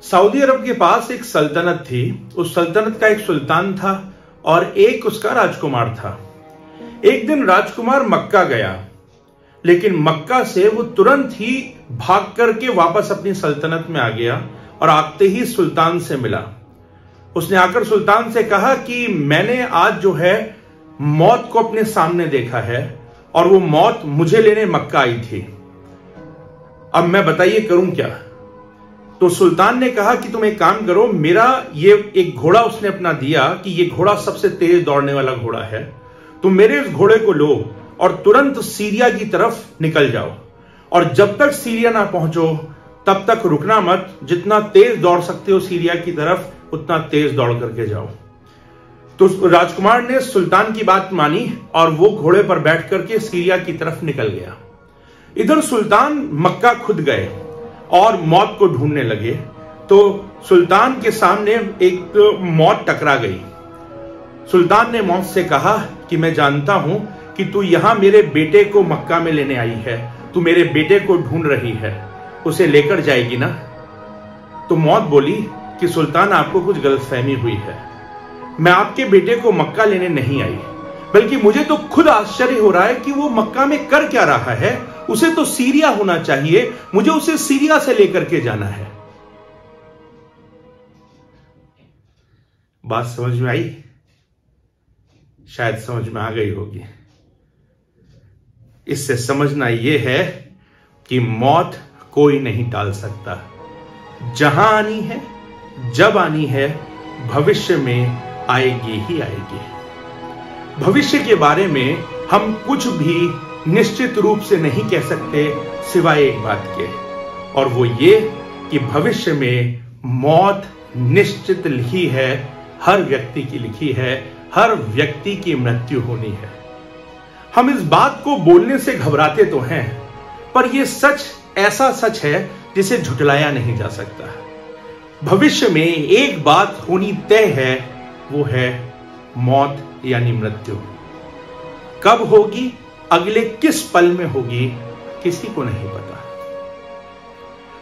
Saudi अरब के पास एक सल्तनत थी। उस सल्तनत का एक सुल्तान था और एक उसका राजकुमार था। एक दिन राजकुमार मक्का गया, लेकिन मक्का से वो तुरंत ही भाग करके वापस अपनी सल्तनत में आ गया और आते ही सुल्तान से मिला। उसने आकर सुल्तान से कहा कि मैंने आज जो है मौत को अपने सामने देखा है और वो मौत मुझे लेने मक्का आई थी। अब मैं बताइए करूं क्या? तो सुल्तान ने कहा कि तुम एक काम करो, मेरा ये एक घोड़ा उसने अपना दिया कि ये घोड़ा सबसे तेज दौड़ने वाला घोड़ा है, तुम मेरे इस घोड़े को लो और तुरंत सीरिया की तरफ निकल जाओ और जब तक सीरिया ना पहुंचो तब तक रुकना मत। जितना तेज दौड़ सकते हो सीरिया की तरफ उतना तेज दौड़ करके जाओ। तो राजकुमार ने सुल्तान की बात मानी और वो घोड़े पर बैठ करके सीरिया की तरफ निकल गया। इधर सुल्तान मक्का खुद गए और मौत को ढूंढने लगे। तो सुल्तान के सामने एक मौत टकरा गई। सुल्तान ने मौत से कहा कि मैं जानता हूं कि तू यहां मेरे बेटे को मक्का में लेने आई है, तू मेरे बेटे को ढूंढ रही है, उसे लेकर जाएगी ना? तो मौत बोली कि सुल्तान, आपको कुछ गलतफहमी हुई है, मैं आपके बेटे को मक्का लेने नहीं आई, बल्कि मुझे तो खुद आश्चर्य हो रहा है कि वो मक्का में कर क्या रहा है। उसे तो सीरिया होना चाहिए, मुझे उसे सीरिया से लेकर के जाना है। बात समझ में आई? शायद समझ में आ गई होगी। इससे समझना यह है कि मौत कोई नहीं टाल सकता। जहां आनी है, जब आनी है, भविष्य में आएगी ही आएगी। भविष्य के बारे में हम कुछ भी निश्चित रूप से नहीं कह सकते सिवाय एक बात के, और वो ये कि भविष्य में मौत निश्चित लिखी है, हर व्यक्ति की लिखी है, हर व्यक्ति की मृत्यु होनी है। हम इस बात को बोलने से घबराते तो हैं, पर यह सच ऐसा सच है जिसे झुठलाया नहीं जा सकता। भविष्य में एक बात होनी तय है, वो है मौत यानी मृत्यु। कब होगी, अगले किस पल में होगी, किसी को नहीं पता।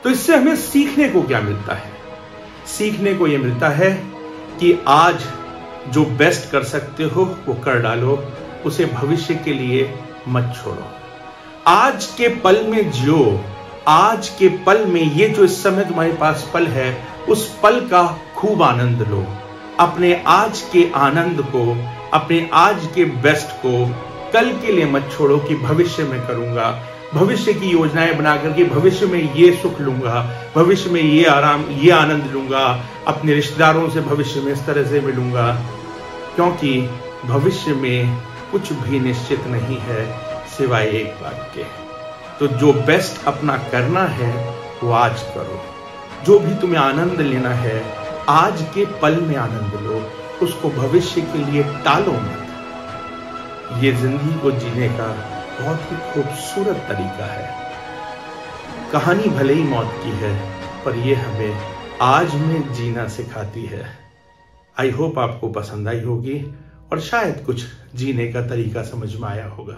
तो इससे हमें सीखने को क्या मिलता है? सीखने को यह मिलता है कि आज जो बेस्ट कर सकते हो वो कर डालो, उसे भविष्य के लिए मत छोड़ो। आज के पल में जियो, आज के पल में ये जो इस समय तुम्हारे पास पल है, उस पल का खूब आनंद लो। अपने आज के आनंद को, अपने आज के बेस्ट को कल के लिए मत छोड़ो कि भविष्य में करूंगा, भविष्य की योजनाएं बना करके भविष्य में ये सुख लूंगा, भविष्य में ये आराम, ये आनंद लूंगा, अपने रिश्तेदारों से भविष्य में इस तरह से मिलूंगा। क्योंकि भविष्य में कुछ भी निश्चित नहीं है सिवाय एक बात के। तो जो बेस्ट अपना करना है वो आज करो। जो भी तुम्हें आनंद लेना है, आज के पल में आनंद लो, उसको भविष्य के लिए टालो मत। ये जिंदगी को जीने का बहुत ही खूबसूरत तरीका है। कहानी भले ही मौत की है, पर ये हमें आज में जीना सिखाती है। आई होप आपको पसंद आई होगी और शायद कुछ जीने का तरीका समझ में आया होगा।